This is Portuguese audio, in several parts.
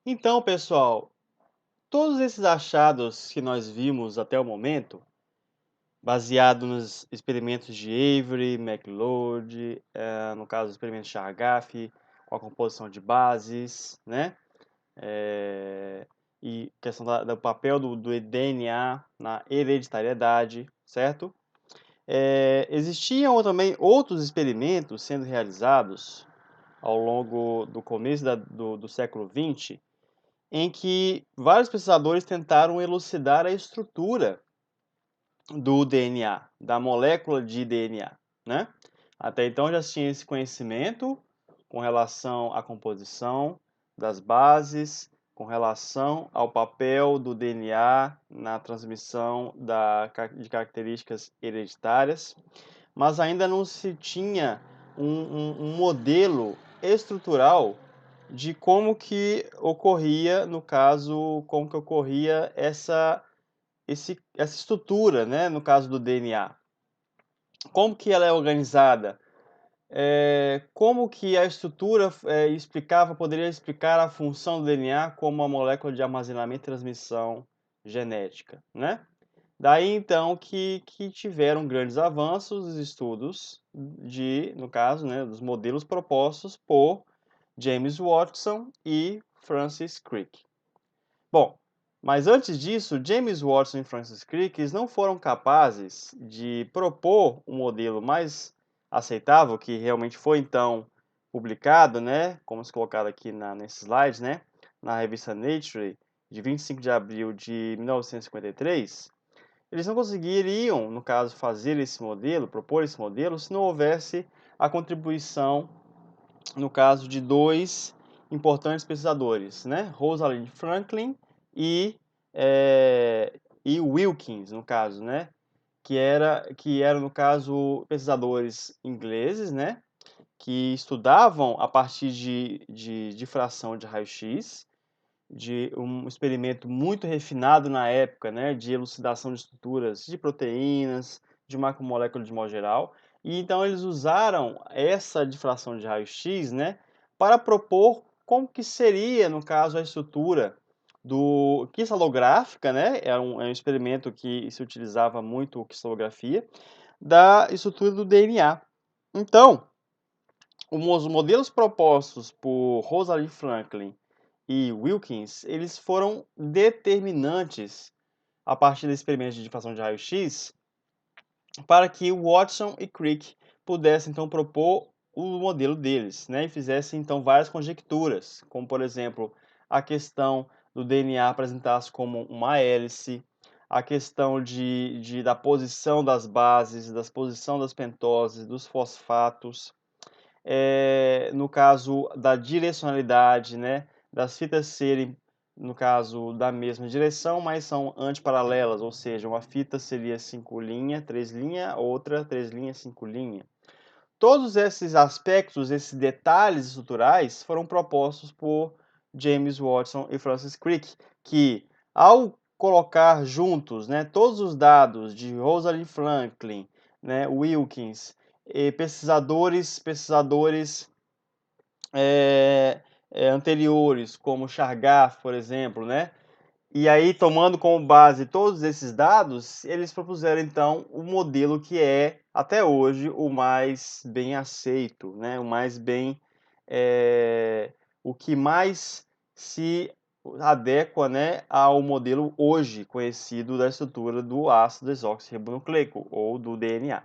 Então, pessoal, todos esses achados que nós vimos até o momento, baseado nos experimentos de Avery, McLeod, no caso, os experimentos de Chargaff, com a composição de bases, né? Eh, e questão do papel do DNA na hereditariedade, certo? Existiam também outros experimentos sendo realizados ao longo do começo do século XX, em que vários pesquisadores tentaram elucidar a estrutura do DNA, da molécula de DNA, né? Até então já se tinha esse conhecimento com relação à composição das bases, com relação ao papel do DNA na transmissão de características hereditárias, mas ainda não se tinha um modelo estrutural de como que ocorria, no caso, como que ocorria essa estrutura, né, no caso do DNA. Como que ela é organizada? Como que a estrutura poderia explicar a função do DNA como uma molécula de armazenamento e transmissão genética, né? Daí então que tiveram grandes avanços os estudos no caso, né, dos modelos propostos por James Watson e Francis Crick. Bom, mas antes disso, James Watson e Francis Crick eles não foram capazes de propor um modelo mais aceitável, que realmente foi então publicado, né, como se colocado aqui nesse slide, né, na revista Nature, de 25 de abril de 1953. Eles não conseguiriam, no caso, fazer esse modelo, propor esse modelo, se não houvesse a contribuição, no caso, de dois importantes pesquisadores, né? Rosalind Franklin e, e Wilkins, no caso, né? Que eram, no caso, pesquisadores ingleses, né? Que estudavam a partir de difração de raio-x, de um experimento muito refinado na época, né, de elucidação de estruturas de proteínas, de macromoléculas de modo geral. E então eles usaram essa difração de raio-x, né, para propor como que seria, no caso, a estrutura do cristalográfica, né, é um experimento que se utilizava muito cristalografia, da estrutura do DNA. Então, os modelos propostos por Rosalind Franklin e Wilkins, eles foram determinantes a partir do experimento de difração de raio-x para que Watson e Crick pudessem então propor o modelo deles, né, e fizessem então várias conjecturas, como por exemplo a questão do DNA apresentar-se como uma hélice, a questão da posição das bases, da posição das pentoses, dos fosfatos, no caso da direcionalidade, né, das fitas serem, no caso, da mesma direção, mas são antiparalelas, ou seja, uma fita seria 5 linha, 3 linha, outra 3 linha, 5 linha. Todos esses aspectos, esses detalhes estruturais, foram propostos por James Watson e Francis Crick, que ao colocar juntos, né, todos os dados de Rosalind Franklin, né, Wilkins, e pesquisadores anteriores, como Chargaff, por exemplo, né? E aí, tomando como base todos esses dados, eles propuseram então o modelo que é, até hoje, o mais bem aceito, né? É, o que mais se adequa, né, ao modelo hoje conhecido da estrutura do ácido desoxirribonucleico, ou do DNA.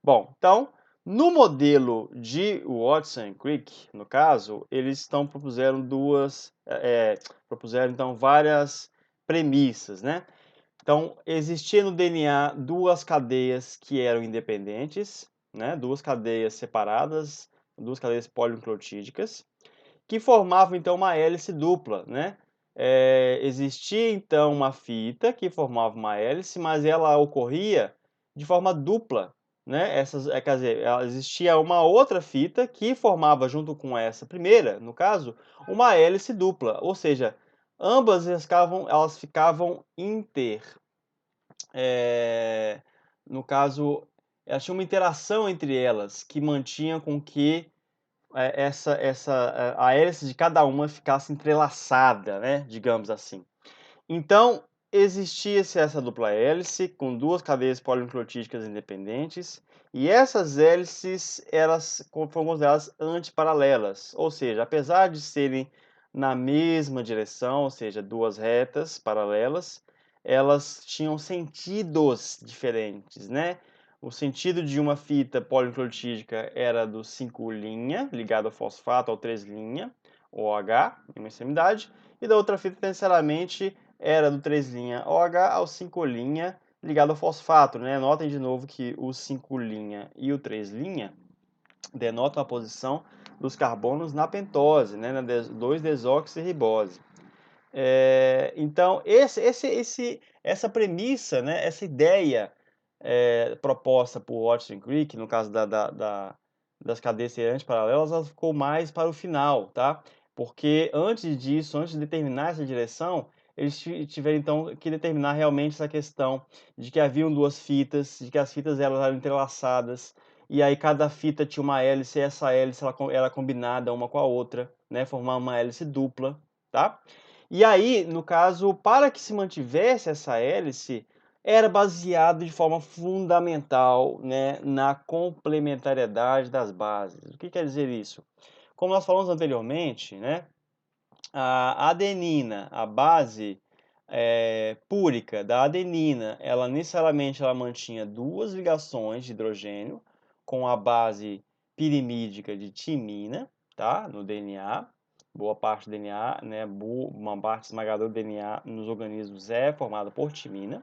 Bom, então, no modelo de Watson e Crick, no caso, eles propuseram então várias premissas, né? Então, existia no DNA duas cadeias que eram independentes, né? Duas cadeias separadas, duas cadeias polinucleotídicas, que formavam então uma hélice dupla, né? Existia então uma fita que formava uma hélice, mas ela ocorria de forma dupla, né? Quer dizer, existia uma outra fita que formava junto com essa primeira, no caso, uma hélice dupla, ou seja, ambas elas ficavam é, no caso, elas tinham uma interação entre elas que mantinha com que a hélice de cada uma ficasse entrelaçada, né, digamos assim. Então, existia-se essa dupla hélice com duas cadeias polinucleotídicas independentes, e essas hélices foram consideradas antiparalelas, ou seja, apesar de serem na mesma direção, ou seja, duas retas paralelas, elas tinham sentidos diferentes, né? O sentido de uma fita polinucleotídica era do 5' ligado ao fosfato, ao 3', OH, em uma extremidade, e da outra fita necessariamente era do 3' OH ao 5' ligado ao fosfato, né? Notem de novo que o 5' e o 3' denotam a posição dos carbonos na pentose, né? Na 2-desoxirribose. Então, essa premissa, né? Essa ideia proposta por Watson e Crick, no caso das cadeias serantes paralelas, ela ficou mais para o final, tá? Porque antes disso, antes de determinar essa direção, eles tiveram então que determinar realmente essa questão de que haviam duas fitas, de que as fitas elas eram entrelaçadas, e aí cada fita tinha uma hélice, e essa hélice ela era combinada uma com a outra, né? Formar uma hélice dupla, tá? E aí, no caso, para que se mantivesse essa hélice, era baseado de forma fundamental, né, na complementariedade das bases. O que quer dizer isso? Como nós falamos anteriormente, né, a adenina, a base púrica da adenina, ela necessariamente mantinha duas ligações de hidrogênio com a base pirimídica de timina, tá, no DNA. Boa parte do DNA, né, uma parte esmagadora do DNA nos organismos é formada por timina.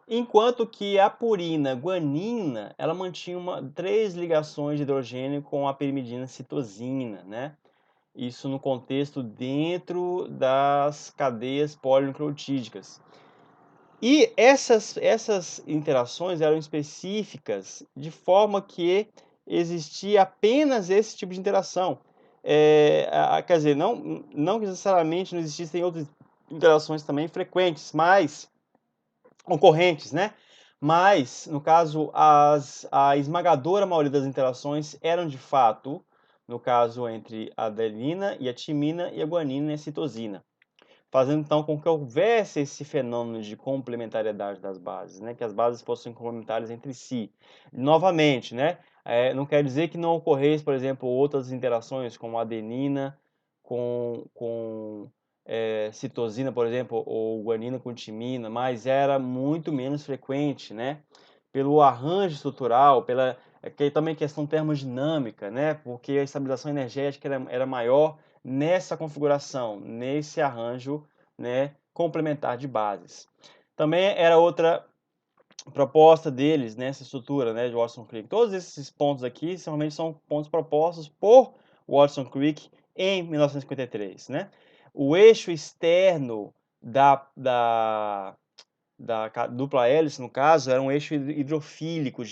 Enquanto que a purina guanina, ela mantinha três ligações de hidrogênio com a pirimidina citosina, né? Isso no contexto dentro das cadeias polinucleotídicas. E essas interações eram específicas de forma que existia apenas esse tipo de interação. Quer dizer, não necessariamente não existissem outras interações também frequentes, mas ocorrentes, né? Mas, no caso, a esmagadora maioria das interações eram de fato, no caso, entre a adenina e a timina e a guanina e a citosina, fazendo então com que houvesse esse fenômeno de complementariedade das bases, né? Que as bases fossem complementares entre si. Novamente, né? Não quer dizer que não ocorresse, por exemplo, outras interações como a adenina com citosina, por exemplo, ou guanina com timina, mas era muito menos frequente, né? Pelo arranjo estrutural, também questão termodinâmica, né? Porque a estabilização energética era maior nessa configuração, nesse arranjo, né, complementar de bases. Também era outra proposta deles nessa estrutura, né, de Watson Crick. Todos esses pontos aqui realmente são pontos propostos por Watson Crick em 1953, né? O eixo externo da dupla hélice, no caso, era um eixo hidrofílico,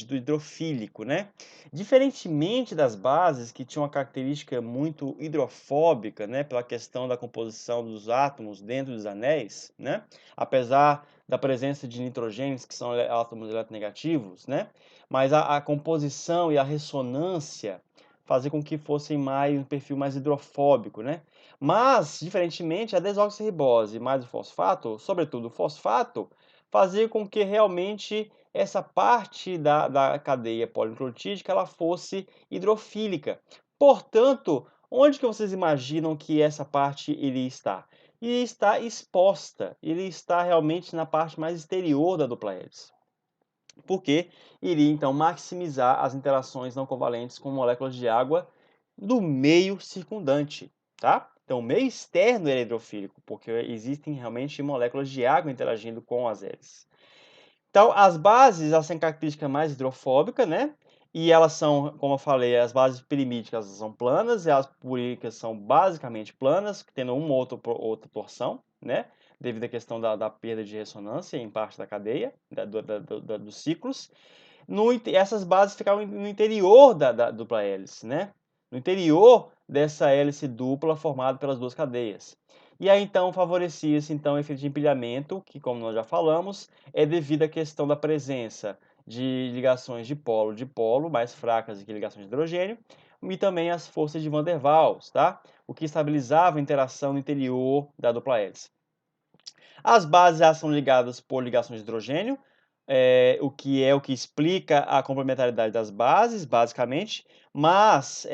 né? Diferentemente das bases, que tinham uma característica muito hidrofóbica, né? Pela questão da composição dos átomos dentro dos anéis, né? Apesar da presença de nitrogênios, que são átomos eletronegativos, né? Mas a composição e a ressonância fazia com que fossem um perfil mais hidrofóbico, né? Mas, diferentemente, a desoxirribose mais o fosfato, sobretudo o fosfato, fazia com que realmente essa parte da cadeia polinucleotídica ela fosse hidrofílica. Portanto, onde que vocês imaginam que essa parte iria estar? Iria estar exposta, iria estar realmente na parte mais exterior da dupla hélice. Porque iria então maximizar as interações não covalentes com moléculas de água do meio circundante, tá? Então, o meio externo é hidrofílico, porque existem realmente moléculas de água interagindo com as hélices. Então, as bases elas têm característica mais hidrofóbica, né? E elas são, como eu falei, as bases pirimídicas são planas e as puricas são basicamente planas, tendo uma ou outra torção, né? Devido à questão da perda de ressonância em parte da cadeia, dos ciclos. Essas bases ficavam no interior da dupla hélice, né? No interior dessa hélice dupla formada pelas duas cadeias. E aí então favorecia-se então o efeito de empilhamento, que como nós já falamos, é devido à questão da presença de ligações de polo mais fracas do que ligações de hidrogênio, e também as forças de Van der Waals, tá? O que estabilizava a interação no interior da dupla hélice. As bases já são ligadas por ligações de hidrogênio, o que explica a complementaridade das bases, basicamente, mas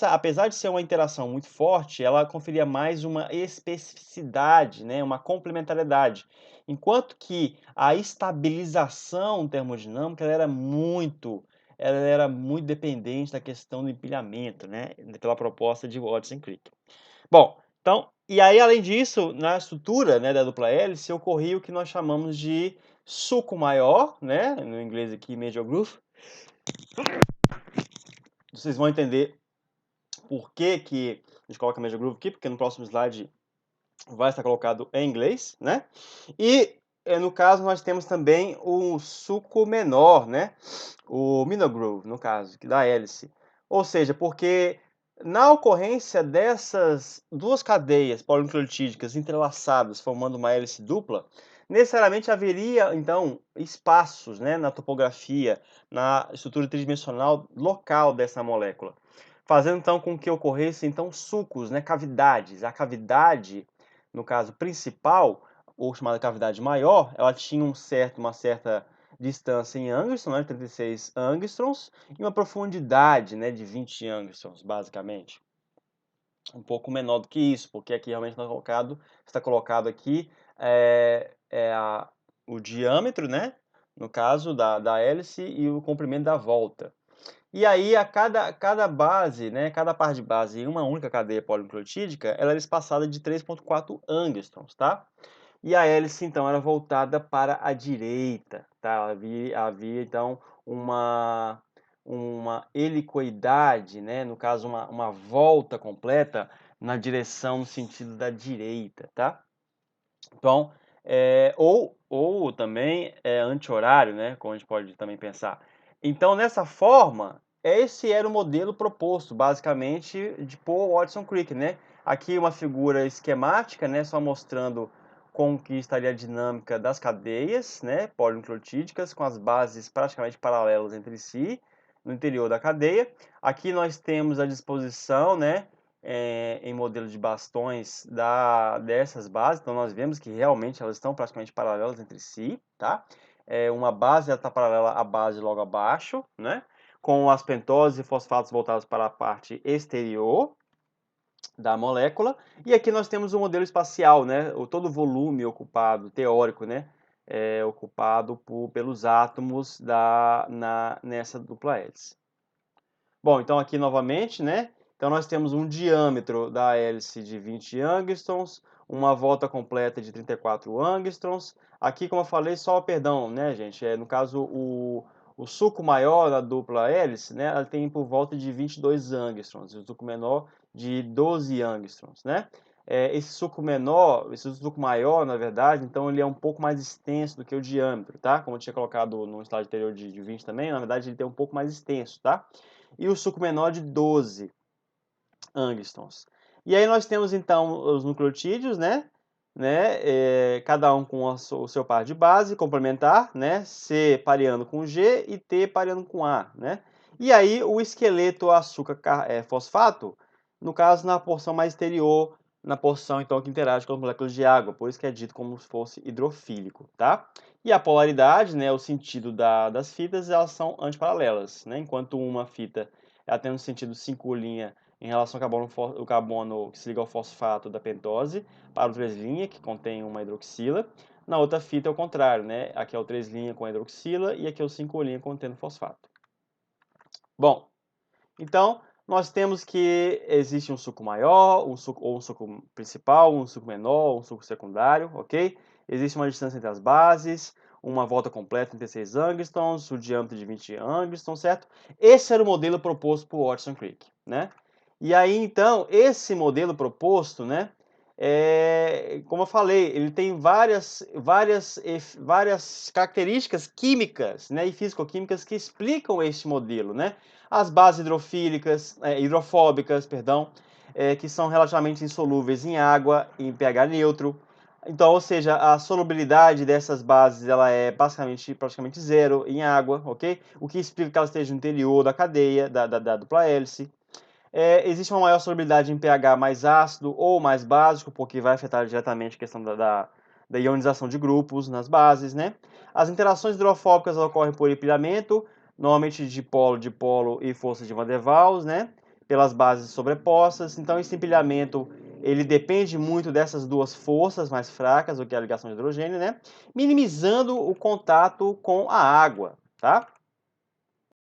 apesar de ser uma interação muito forte, ela conferia mais uma especificidade, né, uma complementariedade, enquanto que a estabilização termodinâmica ela era muito dependente da questão do empilhamento, né, pela proposta de Watson-Crick. Bom, então, e aí além disso, na estrutura, né, da dupla hélice, ocorria o que nós chamamos de suco maior, né, no inglês aqui major groove. Vocês vão entender por que a gente coloca major groove aqui, porque no próximo slide vai estar colocado em inglês, né? E no caso nós temos também o suco menor, né? O minor groove, no caso, que da hélice. Ou seja, porque na ocorrência dessas duas cadeias polinucleotídicas entrelaçadas, formando uma hélice dupla, necessariamente haveria, então, espaços, né, na topografia, na estrutura tridimensional local dessa molécula, fazendo, então, com que ocorressem, então, sucos, né, cavidades. A cavidade, no caso principal, ou chamada cavidade maior, ela tinha uma certa distância em angstrom, né, 36 angstroms, e uma profundidade, né, de 20 angstroms, basicamente. Um pouco menor do que isso, porque aqui realmente está colocado aqui o diâmetro, né, no caso da hélice, e o comprimento da volta. E aí, cada base, né, cada par de base em uma única cadeia polinucleotídica, ela era espaçada de 3,4 angstroms, tá? E a hélice, então, era voltada para a direita, tá? Havia então, uma helicoidade, né? No caso, uma volta completa na direção, no sentido da direita, tá? Então, ou também anti-horário, né? Como a gente pode também pensar. Então, nessa forma, esse era o modelo proposto, basicamente, de Paul Watson-Crick, né? Aqui uma figura esquemática, né? Só mostrando como que estaria a dinâmica das cadeias, né? Polinucleotídicas, com as bases praticamente paralelas entre si, no interior da cadeia. Aqui nós temos a disposição, né? Em modelo de bastões dessas bases, então nós vemos que realmente elas estão praticamente paralelas entre si, tá? Uma base está paralela à base logo abaixo, né? Com as pentoses e fosfatos voltados para a parte exterior da molécula. E aqui nós temos o modelo espacial, né? Todo o volume ocupado, teórico, né? Ocupado pelos átomos nessa dupla hélice. Bom, então aqui novamente, né? Então nós temos um diâmetro da hélice de 20 angstroms, uma volta completa de 34 angstroms. Aqui, como eu falei, só perdão, né, gente? No caso, o suco maior da dupla hélice, né? Ela tem por volta de 22 angstroms, e o suco menor de 12 angstroms, né? Esse suco maior, na verdade, então ele é um pouco mais extenso do que o diâmetro, tá? Como eu tinha colocado no slide anterior de 20 também, na verdade ele tem um pouco mais extenso, tá? E o suco menor de 12 angstroms. E aí nós temos então os nucleotídeos, né? Cada um com o seu par de base complementar, né? C pareando com G e T pareando com A, né? E aí o esqueleto açúcar fosfato, no caso na porção mais exterior, na porção então que interage com as moléculas de água, por isso que é dito como se fosse hidrofílico, tá? E a polaridade, né, o sentido das fitas, elas são antiparalelas, né? Enquanto uma fita ela tem um sentido 5' em relação ao carbono que se liga ao fosfato da pentose, para o 3' que contém uma hidroxila. Na outra fita é o contrário, né? Aqui é o 3' com a hidroxila e aqui é o 5' contendo fosfato. Bom, então nós temos que existe um suco maior, um suco principal, um suco menor, um suco secundário, ok? Existe uma distância entre as bases, uma volta completa, 36 angstroms, o diâmetro de 20 angstroms, certo? Esse era o modelo proposto por Watson-Crick, né? E aí, então, esse modelo proposto, né, como eu falei, ele tem várias características químicas, né, e físico-químicas que explicam este modelo, né? As bases hidrofóbicas, perdão, que são relativamente insolúveis em água, em pH neutro. Então, ou seja, a solubilidade dessas bases ela é praticamente zero em água, ok? O que explica que ela esteja no interior da cadeia, da dupla hélice. Existe uma maior solubilidade em pH mais ácido ou mais básico, porque vai afetar diretamente a questão da ionização de grupos nas bases, né? As interações hidrofóbicas ocorrem por empilhamento, normalmente de dipolo e força de Van der Waals, né? Pelas bases sobrepostas. Então, esse empilhamento ele depende muito dessas duas forças mais fracas, do que a ligação de hidrogênio, né? Minimizando o contato com a água, tá?